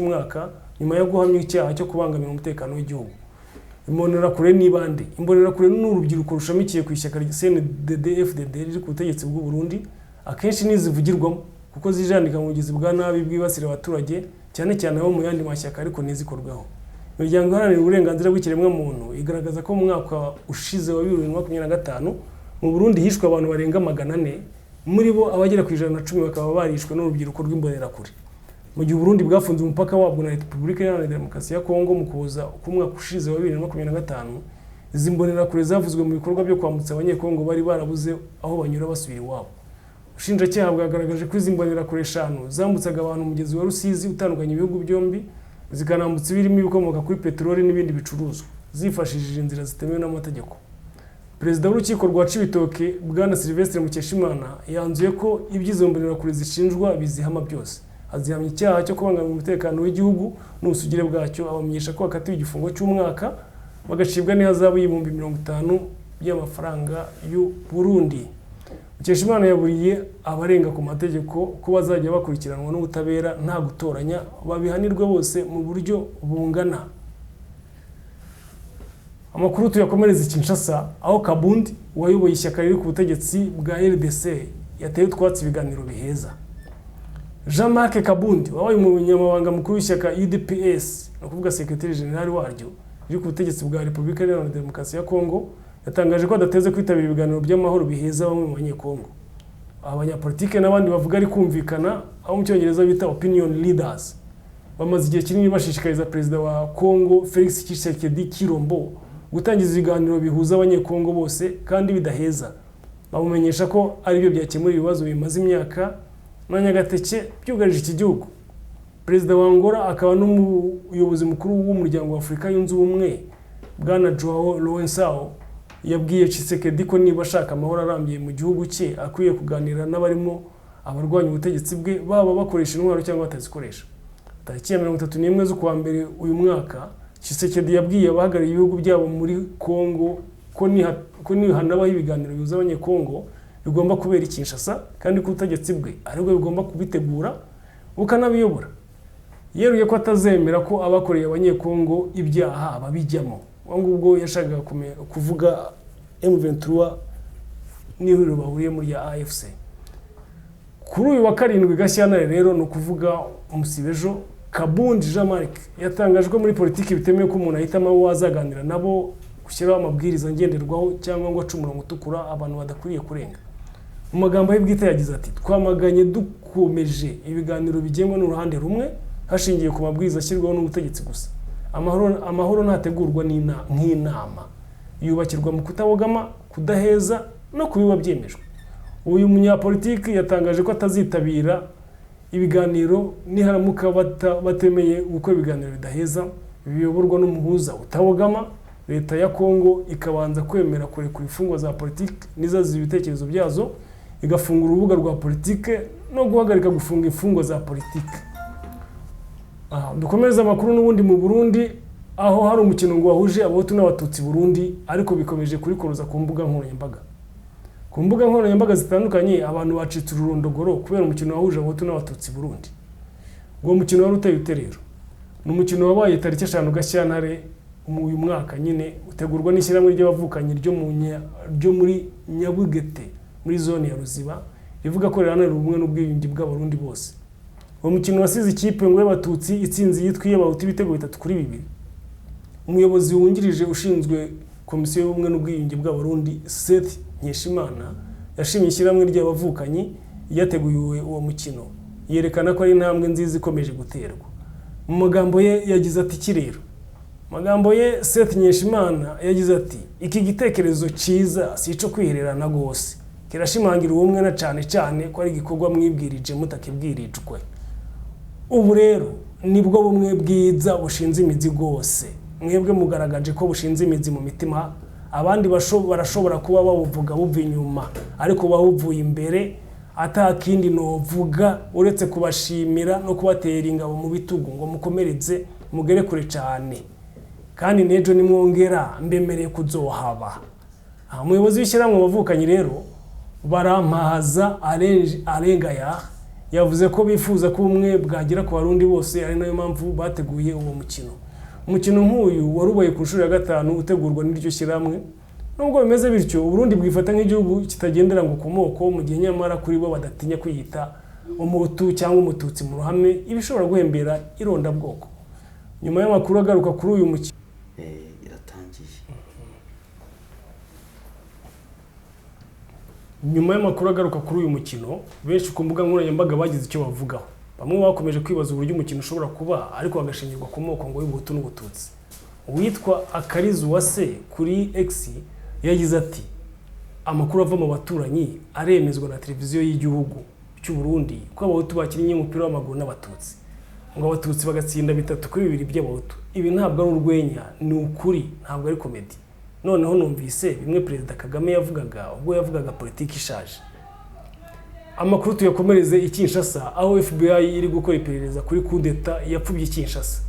umwaka nyuma yo guhamya icyaha cyo kubangamira umutekano w'igihugu. Imbonerakure n'ibande. Imbonerakure n'urubyiruko rushamikiye ku ishyaka rya CNDD-FDD riri ku butegetsi bw'u Burundi, akenshi nizivugirwamo kuko zijandika mu bugizi bwa nabi bwibasira abaturage cyane cyane abo mu yandi mashyaka ariko nizikorwaho. Imiryango iharanira uburenganzira bw'ikiremwa muntu igaragaza ko mu mwaka ushize wa 2025 mu Burundi hishwe abantu barenga 400, muri bo abagera ku 110 bakaba barishwe n'urubyiruko rw'imbonerakure. Mu gihe Burundi bwafunze umupaka wabwo na Repubulika Iharanira Demokarasi ya Kongo mu kuza ku mwaka ushize wa 2025, izi mbonerakure zavuzwe mu bikorwa byo kwambutsa abanyekongo bari barabuze aho banyura basubira iwabo. Ubushinjacyaha bwagaragaje ko izi mbonerakure 5 zambutsaga abantu umugezi wa Rusizi utandukanye ibihugu byombi, zikanambutsa ibirimo ibikomoka kuri peteroli n'ibindi bicuruzwa zifashishije inzira zitemewe n'amategeko. Perezida w'urukiko rwa Cibitoke Bwana Sylvestre Mukeshimana yanzuye ko ibyizo mbonerakure zishinjwa bizihama byose. Azihamya icyaha cyo kubangamira umutekano w'igihugu n'ubusugire bwacyo, abamenyesha ko bakatiwe igifungo cy'umwaka bagacibwa n'ihazabu y'ibihumbi 50 by'amafaranga y'u Burundi. Mukeshimana yaburiye abarenga ku mategeko ko bazajya bakurikiranwa n'ubutabera nta gutoranya, babihanirwe bose mu buryo bungana. Amakuru tuyakomereza Kinshasa, aho Kabundi wayoboye ishyaka riri ku butegetsi bwa RDC yateye utwatsi ibiganiro biheza. Jean-Marc Kabundi wabaye umunyamabanga mukuru w'ishyaka UDPS, no kuvuga secretary general waryo riri ku butegetsi bwa Repubulika Iharanira Demokarasi ya Kongo, yatangaje ko adateze kwitabira ibiganiro by'amahoro biheza bamwe mu banyekongo. Abanyapolitike n'abandi bavuga ari kumvikana, aho mu cyongereza bita opinion leaders, bamaze igihe kinini bashishikariza perezida wa Kongo Felix Tshisekedi Chilombo gutangiza ibiganiro bihuza abanyekongo bose kandi bidaheza. Bamumenyesha ko ari byo byakemura ibibazo bimaze imyaka na Nyagateke byugarije iki gihugu. Perezida wa Angola akaba n'umuyobozi mukuru w'umuryango wa Afurika yunze ubumwe Bwana Joao Lourenço yabwiye Tshisekedi ko niba ashaka amahoro arambye mu gihugu cye akwiye kuganira n'abarimo abarwanya ubutegetsi bwe, baba bakoresha intwaro cyangwa batazikoresha. Tariki ya 31 z'ukwa mbere uyu mwaka, Tshisekedi yabwiye abahagarariye ibihugu byabo muri Kongo ko nihanabaho ibiganiro bihuza abanyekongo bigomba kubera i Kinshasa kandi ko ubutegetsi bwe aribwo bigomba kubitegura bukanabiyobora. Yeruye ko atazemera ko abakoreye abanyekongo ibyaha babijyamo. Ubwo yashakaga kuvuga M23 n'ihuriro bahuriye muri ya AFC. Kuri uyu wa 7 Gashyantare rero no kuvuga umusibejo, Kabundi Jean-Marc yatangaje ko muri politiki bitemewe ko umuntu ahitamo abo wazaganira nabo gushyiraho amabwiriza ngenderwaho cyangwa ngo ace umurongo utukura abantu badakwiriye kurenga. Mu magambo ye bwite yagize ati, twamaganye dukomeje ibiganiro bigengwa n'uruhande rumwe hashingiye ku mabwiriza ashyirwaho n'ubutegetsi gusa. Amahoro ntategurwa nk'inama, yubakirwa mu kutabogama, kudaheza no kubiba byemejwe. Uyu munyapolitiki yatangaje ko atazitabira ibiganiro niharamuka batemeye gukora ibiganiro bidaheza biyoborwa n'umuhuza utabogama. Leta ya Kongo ikabanza kwemera kurekura imfungwa za politiki nizaziza ibitekerezo byazo, igafungura urubuga rwa politike no guhagarika gufunga imfungwa za politiki. Dukomeza amakuru n'ubundi mu Burundi, aho hari umukino ngo wahuje abahutu n'abatutsi Burundi, ariko bikomeje kurikoroza ku mbuga nkoranyambaga. Ku mbuga nkoranyambaga zitandukanye abantu bacitse ururondogoro kubera umukino wahuje abahutu n'abatutsi Burundi. Uwo mukino wari uteye uterero. Ni umukino wabaye tariki 5 Gashyantare uyu mwaka nyine, utegurwa n'ishyirahamwe ry'abavukanye ryo muri Nyabugete muri zone ya Ruziba, rivuga ko riharanira ubumwe n'ubwiyunge bw'abarundi bose. Uwo mukino wasize ikipe ngo y'abatutsi itsinzi yitwa y'abahutu ibitego 3-2. Umuyobozi wungirije ushinzwe komisiyo y'ubumwe n'ubwiyunge bw'abarundi Seth Nkeshimana yashimye ishyirahamwe ry'abavukanye yateguye uwo mukino, yerekana ko ari intambwe nziza ikomeje guterwa. Mu magambo ye yagize ati, kirero magambo ye Seth Nkeshimana yagize ati, iki gitekerezo cyiza si ico kwihererana gose, kirashimangira ubumwe na cyane ko ari gikorwa mwibwirije mutakibwirijwe. Ubu rero nibwo bumwe bwiza bushinze imizi gose, mwebwe mugaragaje ko bushinze imizi mu mitima, abandi barashobora kuba babuvuga buva inyuma, ariko babuvuye imbere. Atakindi novuga uretse kubashimira no kubatera ingabo mu bitugu ngo mukomereze mugere kure cyane, kandi nejo nimwongera mbemereye kuzohaba. Umuyobozi w'ishyirahamwe abavukanye rero barampahaza arenga ya yavuze ko bifuza ko ubumwe bwagera ku barundi bose, ari nayo mpamvu bateguye uwo mukino. Umukino nk'uyu warubaye ku nshuro ya 5 utegurwa n'iryo shyirahamwe. Nubwo bimeze bityo, Burundi bwifata nk'igihugu kitagendera ngo ku moko, mu gihe nyamara kuri bo badatinya kwiyita umuhutu cyangwa umututsi mu ruhame, ibishobora guhembera irondabwoko. Nyuma y'amakuru agaruka kuri uyu mukino iratangiye. Nyuma y'amakuru agaruka kuri uyu mukino, benshi ku mbuga nkoranyambaga bagize icyo bavugaho. Bamwe bakomeje kwibaza uburyo umukino ushobora kuba ariko bagashingirwa ku moko ngo y'ubuhutu n'ubututsi. Uwitwa Akarizu Wase kuri X yagize ati amakuru ava mu baturanyi aremezwa na televiziyo y'igihugu cy'u Burundi ko abahutu bakinnye umupira w'amaguru n'abatutsi, ngo abatutsi bagatsinda 3-2 by'abahutu. Ibi ntabwo ari urwenya, ni ukuri, ntabwo ari komedi. Noneho numvise bimwe Perezida Kagame yavugaga ubwo yavugaga politiki ishaje. Amakuru tuyakomereze i Kinshasa, aho FBI iri gukora iperereza kuri coup d'etat yapfubye Kinshasa.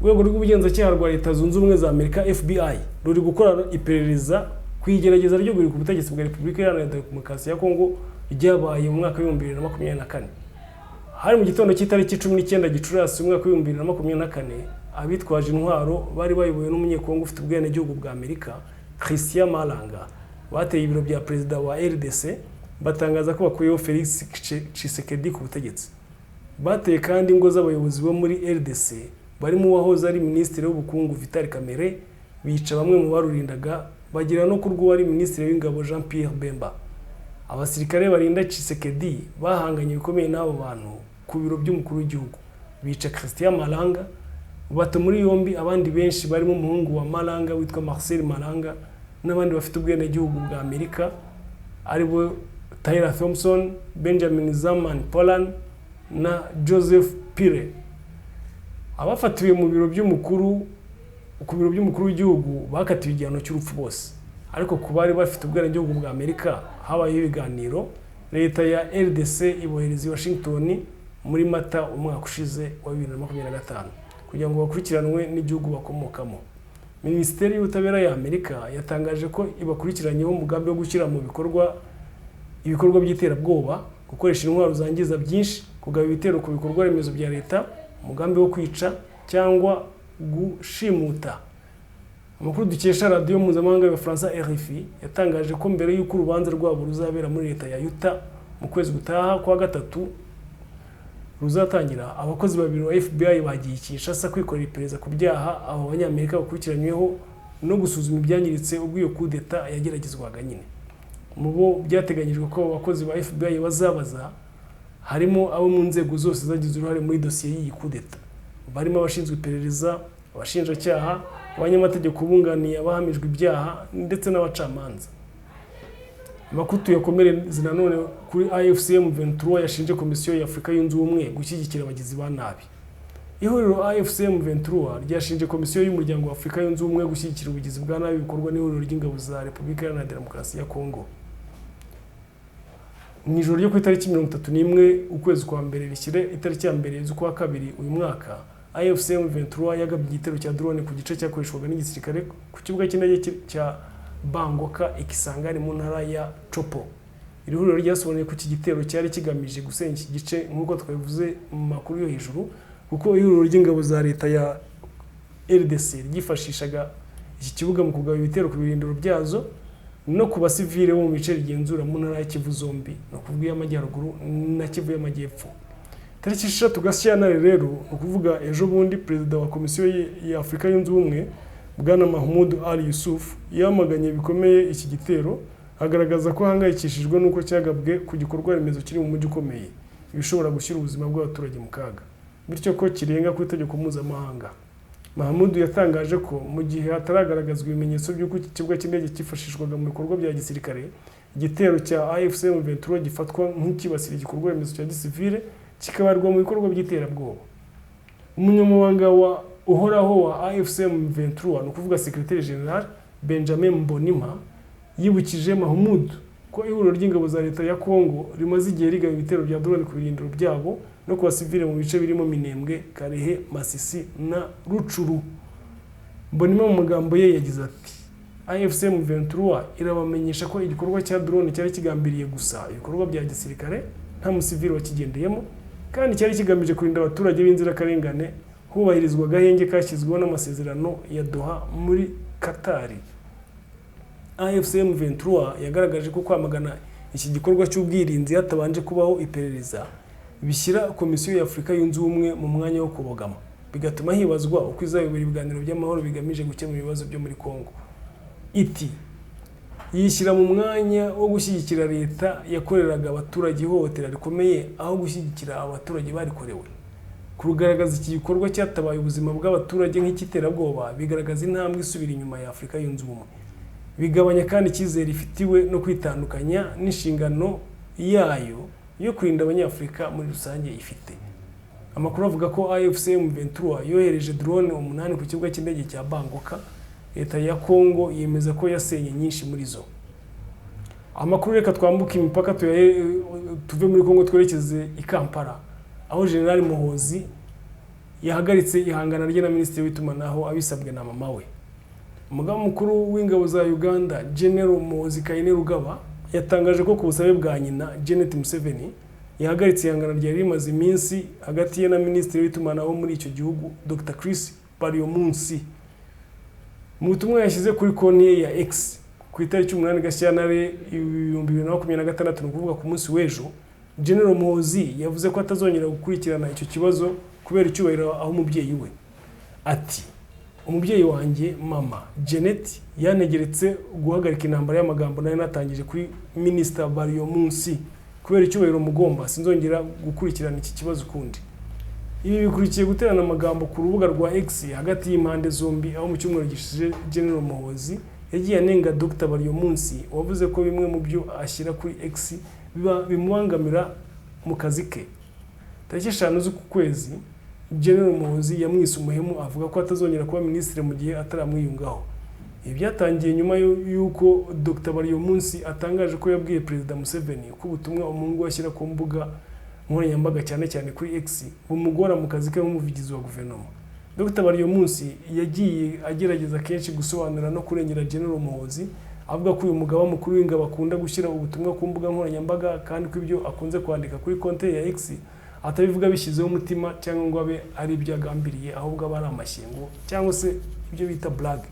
Urwego rw'ubugenzacyaha rwa Leta Zunze Ubumwe za Amerika FBI ruri gukora iperereza ku igerageza ryo ku butegetsi bwa Repubulika Iharanira Demokarasi ya Kongo ryabaye mu mwaka wa 2024. Hari mu gitondo cy'itariki 19 Gicurasi mu mwaka wa 2024, abitwaje intwaro bari bayobowe n'umunyekongo ufite ubwenegihugu bwa Amerika, Christian Malanga, bateye ibiro bya perezida wa RDC batangaza ko bakuyeho Felix Tshisekedi ku butegetsi. Bateye kandi ingo z'abayobozi bo muri RDC barimo uwahoze ari minisitiri w'ubukungu Vital Kamerhe, bica bamwe mu barurindaga, bagira no kurwo wari minisitiri w'ingabo Jean Pierre Bemba. Abasirikare barinda Tshisekedi bahanganye bikomeye n'abo bantu ku biro by'umukuru w'igihugu, bica Christian Malanga, bata muri yombi abandi benshi barimo umuhungu wa Malanga witwa Marcel Malanga n'abandi bafite ubwenegihugu bwa Amerika aribo Tyler Thompson, Benjamin Zaman Polan na Joseph Pire. Abafatiwe mu biro by'umukuru w'igihugu bakatiwe igihano cy'urupfu bose, ariko ku bari bafite ubwenegihugu bwa Amerika habaye ibiganiro. Leta ya RDC ibohereza i Washington muri Mata umwaka ushize wa 2025 kugira ngo bakurikiranwe n'igihugu bakomokamo. Minisiteri y'Ubutabera ya Amerika yatangaje ko ibakurikiranyeho umugambi wo gushyira mu ibikorwa by'iterabwoba, gukoresha intwaro zangiza byinshi, kugaba ibitero ku bikorwa remezo bya leta, umugambi wo kwica cyangwa gushimuta. Amakuru dukesha radio mpuzamahanga y'Abafaransa RFI yatangaje ko mbere y'uko urubanza rwabo ruzabera muri leta ya Utah mu kwezi gutaha kwa 3 ruzatangira, abakozi babiri wa FBI bagiye Kinshasa kwikorera iperereza ku byaha abo banyamerika bakurikiranyweho no gusuzuma ibyangiritse ubwo iyo coup d'etat yageragezwaga nyine. Mu bo byateganyijwe ko abakozi ba FBI bazabaza harimo abo mu nzego zose zagize uruhare muri dosiye y'iyi coup d'etat, barimo abashinzwe iperereza, abashinjacyaha, abanyamategeko bunganiye abahamijwe ibyaha ndetse n'abacamanza. Amakuru tuyakomereze nanone kuri AFCM 23 yashinje Komisiyo ya Afurika Yunze Ubumwe gushyigikira abagizi ba nabi. Ihuriro AFCM 23 ryashinje Komisiyo y'Umuryango wa Afurika Yunze Ubumwe gushyigikira ubugizi bwa nabi bikorwa n'ihuriro ry'ingabo za Repubulika Iharanira Demokarasi ya Kongo. Mu ijoro ryo ku itariki 31 ukwezi kwa mbere rishyire itariki ya mbere z'ukwa kabiri uyu mwaka, AFCM 23 yagabye igitero cya drone ku gice cyakoreshwaga n'igisirikare ku kibuga cy'indege cya Bangoka Ikisangani mu ntara ya Chopo. Iri huriro ryasobanuye ko iki gitero cyari kigamije gusenya iki gice nk'uko twabivuze mu makuru yo hejuru, kuko ihuriro ry'ingabo za leta ya RDC ryifashishaga iki kibuga mu kugaba ibitero ku birindiro byazo no ku basivile bo mu bice rigenzura mu ntara ya Kivu zombi, no kuvuga y'amajyaruguru na Kivu y'amajyepfo. Tariki 6 Gashyantare rero, ukuvuga ejo bundi, perezida wa Komisiyo ya Afurika Yunze Ubumwe Bwana Mahmoud Ali Yusuf yamaganye bikomeye iki gitero, agaragaza ko hangayikishijwe nuko cyagabwe ku gikorwa remezo kiri mu mujyi ukomeye, ibishobora gushyira ubuzima bw'abaturage mu kaga, bityo ko kirenga ku itegeko mpuzamahanga. Mahmoud yatangaje ko mu gihe hataragaragazwa ibimenyetso by'uko iki kibuga cy'indege cyifashishwaga mu bikorwa bya gisirikare, igitero cya AFCM 23 gifatwa nk'ikibasira igikorwa remezo cya gisivile kikabarwa mu bikorwa by'iterabwoba. Umunyamabanga uhoraho wa AFCM 23 no kuvuga Secretary General Benjamin Mbonimpa yibukije Mahmoud ko ihuriro ry'ingabo za leta ya Kongo rimaze igihe rigaba ibitero bya drone ku birindiro byabo no ku basivile mu bice birimo Minembwe, Karehe, Masisi na Rucuru. Mbonimpa mu magambo ye yagize ati AFCM 23 irabamenyesha ko igikorwa cya drone cyari kigambiriye gusa ibikorwa bya gisirikare nta musivili wakigendeyemo kandi cyari kigamije kurinda abaturage b'inzirakarengane hubahirizwa agahenge kashyizweho n'amasezerano ya Doha muri Qatar. AFCM 23 yagaragaje ko kwamagana iki gikorwa cy'ubwirinzi hatabanje kubaho iperereza bishyira Komisiyo ya Afurika yunze ubumwe mu mwanya wo kubogama, bigatuma hibazwa uko izayobora ibiganiro by'amahoro bigamije gukemura ibibazo byo muri Kongo. Iti yishyira mu mwanya wo gushyigikira leta yakoreraga abaturage ihohotera rikomeye aho gushyigikira abaturage barikorewe. Kurugaragaza iki gikorwa cyatabaye ubuzima bw'abaturage nk'ikiterabwoba bigaragaza intambwe isubira inyuma ya Afurika yunze ubumwe, bigabanya kandi icyizere ifitiwe no kwitandukanya n'inshingano yayo yo kurinda abanyafurika muri rusange ifite. Amakuru avuga ko AFCM 23 yohereje drone 8 ku kibuga cy'indege cya Bangkok. Leta ya Kongo yemeza ko yasenye nyinshi muri zo. Amakuru reka twambuka imipaka tuve muri Kongo twerekeze i Kampala, aho General Muhoozi yahagaritse ihangana rye na Minisitiri w'itumanaho abisabwe na mama we. Umugaba mukuru w'ingabo za Uganda General Muhoozi Kainerugaba yatangaje ko ku busabe bwa nyina Janet Museveni yahagaritse ihangana rye rimaze iminsi hagati ye na Minisitiri w'itumanaho muri icyo gihugu Dr. Chris Baryomunsi. Mu butumwa yashyize kuri konti ye ya X ku itariki 8 Gashyantare 2026 ni ukuvuga ku munsi w'ejo, General Muhoozi yavuze ko atazongera gukurikirana icyo kibazo kubera icyubahiro aho umubyeyi we. Ati umubyeyi wanjye mama Janet yanegeretse guhagarika intambara y'amagambo nayo natangije kuri Minister Baryomunsi kubera icyubahiro mugomba, sinzongera gukurikirana iki kibazo kundi. Ibi bikurikiye guterana amagambo ku rubuga rwa X hagati y'impande zombi, aho mu cyumweru gishize General Muhoozi yagiye anenga Dr. Baryomunsi wavuze ko bimwe mu byo ashyira kuri X bimubangamira mu kazi ke. Tariki 5 z'uku kwezi General Muhoozi yamwise umuhemu avuga ko atazongera kuba minisitiri mu gihe ataramwiyungaho. Ibi byatangiye nyuma y'uko Dr. Baryomunsi atangaje ko yabwiye Perezida Museveni ko ubutumwa umuhungu ashyira ku mbuga nkoranyambaga cyane cyane kuri X bumugora mu kazi ke nk'umuvugizi wa guverinoma. Dr. Baryomunsi yagiye agerageza kenshi gusobanura no kurengera General Muhoozi, avuga ko uyu mugaba mukuru w'ingabo akunda gushyira ubutumwa ku mbuga nkoranyambaga kandi ko ibyo akunze kwandika kuri konti ya X atabivuga bishyizeho umutima cyangwa ngo abe ari ibyo agambiriye, ahubwo aba ari amashyengo cyangwa se ibyo bita blague.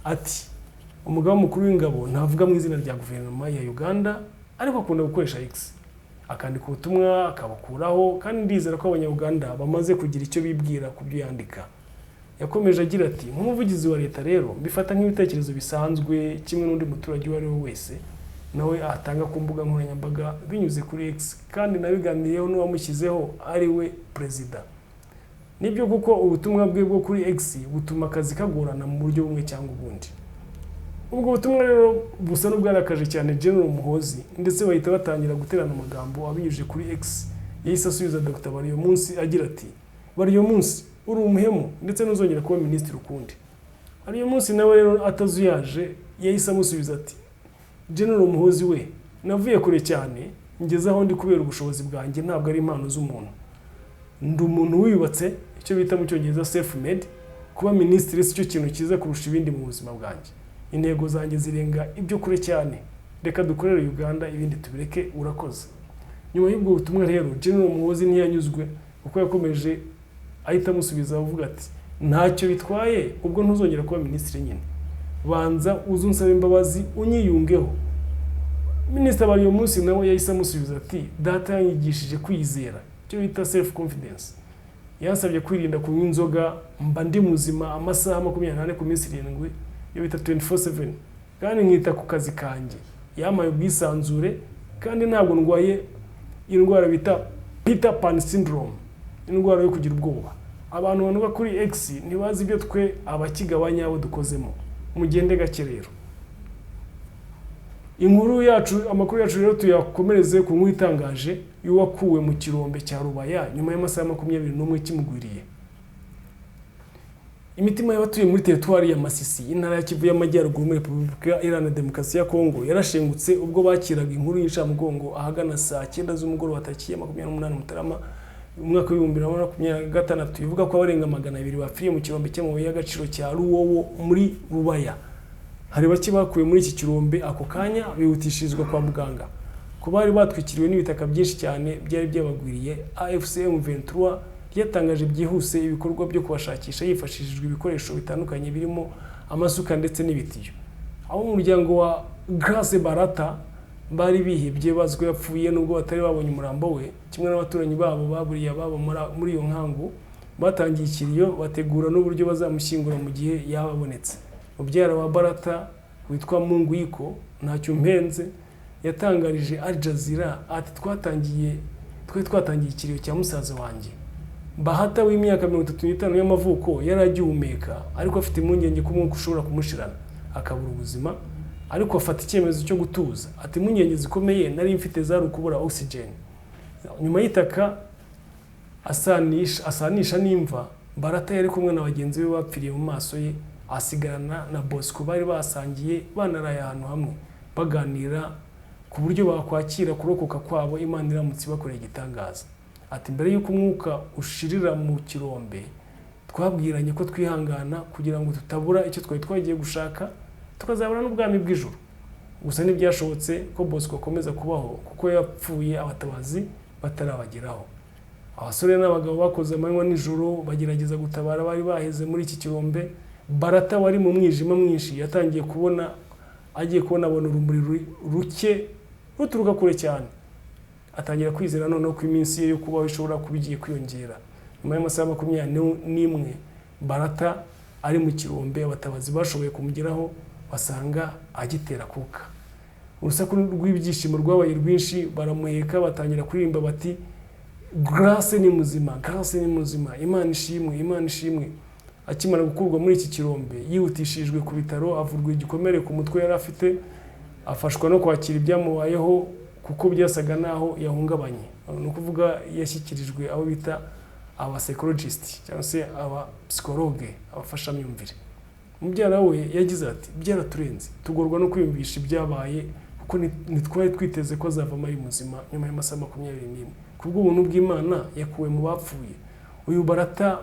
Ati umugaba mukuru w'ingabo ntavuga mu izina rya guverinoma ya Uganda ariko akunda gukoresha X, akandika ubutumwa akabukuraho, kandi ndizera ko abanyarwanda bamaze kugira icyo bibwira ku byo yandika. Yakomeje agira ati nk'umuvugizi wa leta rero mbifata nk'ibitekerezo bisanzwe kimwe n'undi muturage uwo ari we wese nawe atanga ku mbuga nkoranyambaga binyuze kuri X, kandi nabiganiriyeho n'uwamushyizeho ari we perezida. Nibyo kuko ubutumwa bwe bwo kuri X butuma akazi kagorana mu buryo bumwe cyangwa ubundi. Ubwo butumwa rero busa n'ubwarakaje cyane General Muhoozi, ndetse bahita batangira guterana amagambo abinyuje kuri X. Yahise asubiza Dr. Baryomunsi agira ati Baryomunsi uri umuhemu ndetse ntuzongera kuba minisitiri ukundi. Baryomunsi nawe rero atazuyaje yahise amusubiza ati General Muhoozi we navuye kure cyane ngeze aho ndi kubera ubushobozi bwanjye, ntabwo ari impano z'umuntu. Ndi umuntu wiyubatse, icyo bita mu cyongereza self made. Kuba minisitiri si cyo kintu cyiza kurusha ibindi mu buzima bwanjye. Intego zanjye zirenga ibyo kure cyane. Reka dukorere Uganda ibindi tubireke, urakoze. Nyuma y'ubwo butumwa rero General Muhoozi ntiyanyuzwe kuko yakomeje ahita amusubiza avuga ati ntacyo bitwaye, ubwo ntuzongera kuba minisitiri nyine. Banza uzunsaba imbabazi unyiyungeho. Minisitiri Baryomunsi nawe yahise amusubiza ati data yanyigishije kwizera, icyo bita self confidence. Yansabye kwirinda kunywa inzoga, mba ndi muzima amasaha 24 ku minsi 7, iyo bita 24/7, kandi nkita ku kazi kanjye. Yamaye ubwisanzure kandi ntabwo ndwaye indwara bita Peter Pan syndrome, indwara yo kugira ubwoba. Abantu banuka kuri X ntibazi ibyo twe abakigabanya abo dukozemo. Mugende gake rero. Inkuru yacu, amakuru yacu rero tuyakomereze ku nkuru itangaje y'uwakuwe mu kirombe cya Rubaya nyuma y'amasaha 21 kimugwiriye. Imitima y'abatuye muri teritwari ya Masisi, intara ya Kivu y'Amajyaruguru muri Repubulika Iharanira Demokarasi ya Kongo yarashengutse ubwo bakiraga inkuru y'incamugongo ahagana saa 9 z'umugoroba tariki ya 28 Mutarama umwaka wa 2026 ivuga ko abarenga 200 bapfiriye mu kirombe cy'amabuye y'agaciro cya Ruwowo muri Rubaya. Hari bake bakuye muri iki kirombe ako kanya bihutishirizwa kwa muganga. ku bari batwikiriwe n'ibitaka byinshi cyane byari byabagwiriye. AFC M23 ryatangaje byihuse ibikorwa byo kubashakisha yifashishijwe ibikoresho bitandukanye birimo amasuka ndetse n'ibitiyo. Abo mu muryango wa Grace Barata bari bihebye bazwi yapfuye nubwo batari babonye umurambo we, kimwe n'abaturanyi babo baburiye ababo muri iyo nkangu, batangiye ikiriyo bategura n'uburyo bazamushyingura mu gihe yababonetse. Mubyara wa Barata witwa Mungwiko ntacyo mpenze yatangarije Al Jazeera ati twatangiye ikiriyo cya musaza wanjye. Bahata w'imyaka 35 y'amavuko yari agihumeka ariko afite impungenge ko umwuka ushobora kumushirana akabura ubuzima, ariko afata icyemezo cyo gutuza. Ati impungenge zikomeye nari mfite zari ukubura oxygen. Nyuma y'itaka asanisha n'imva, Barata yari kumwe na bagenzi be bapfiriye mu maso ye, asigarana na Bosco bari basangiye banaraye ahantu hamwe baganira ku buryo bakwakira kurokoka kwabo Imana iramutse bakoreye igitangaza. Ati mbere y'uko umwuka ushirira mu kirombe twabwiranye ko twihangana kugira ngo tutabura icyo twari twagiye gushaka tukazabona n'ubwami bw'ijuru. Gusa ntibyashobotse ko Bosco akomeza kubaho kuko yapfuye abatabazi batarabageraho. Abasore n'abagabo bakoze amanywa n'ijoro bagerageza gutabara bari baheze muri iki kirombe. Barata wari mu mwijima mwinshi yatangiye kubona abona urumuri ruke ruturuka kure cyane. Atangira kwizera noneho ko iminsi ye yo kubaho ishobora kubigiye kwiyongera. Nyuma y'amasaha 21 Barata ari mu kirombe, abatabazi bashoboye kumugeraho basanga agitera kuka. Urusaku rw'ibyishimo rwabaye rwinshi, baramuheka batangira kuririmba bati Grace ni muzima, Grace ni muzima, Imana ishimwe, Imana ishimwe. Akimara gukurwa muri iki kirombe yihutishijwe ku bitaro, avurwa igikomere ku mutwe yari afite, afashwa no kwakira ibyamubayeho kuko byasaga naho yahungabanye. No kuvuga yashyikirijwe abo bita aba psychologist cyangwa se aba psychologue, abafasha myumvire. Mubyara we yagize ati byaraturenze, tugorwa no kwiyumvisha ibyabaye kuko nitwaye twiteze ko azavamo ari muzima nyuma y'amasaha 21. Kubw'ubuntu bw'Imana yakuwe mu bapfuye. Uyu Barata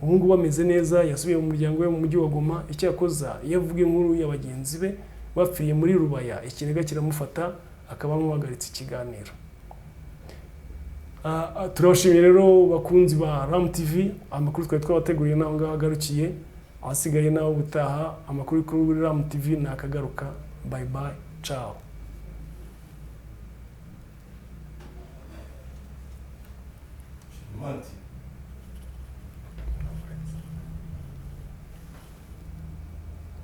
ubungu bameze neza, yasubiye mu muryango we mu mujyi wa Goma. Icyakoza yavuga inkuru y'abagenzi be bapfiriye muri Rubaya, ikiniga kiramufata akaba muhagaritse ikiganiro. Turabashimiye rero bakunzi ba Ram TV, amakuru twari twabateguriye naho ngaho agarukiye. Asigaye naho gutaha amakuru kuri Ram TV nakagaruka. Bye bye, ciao. Monty.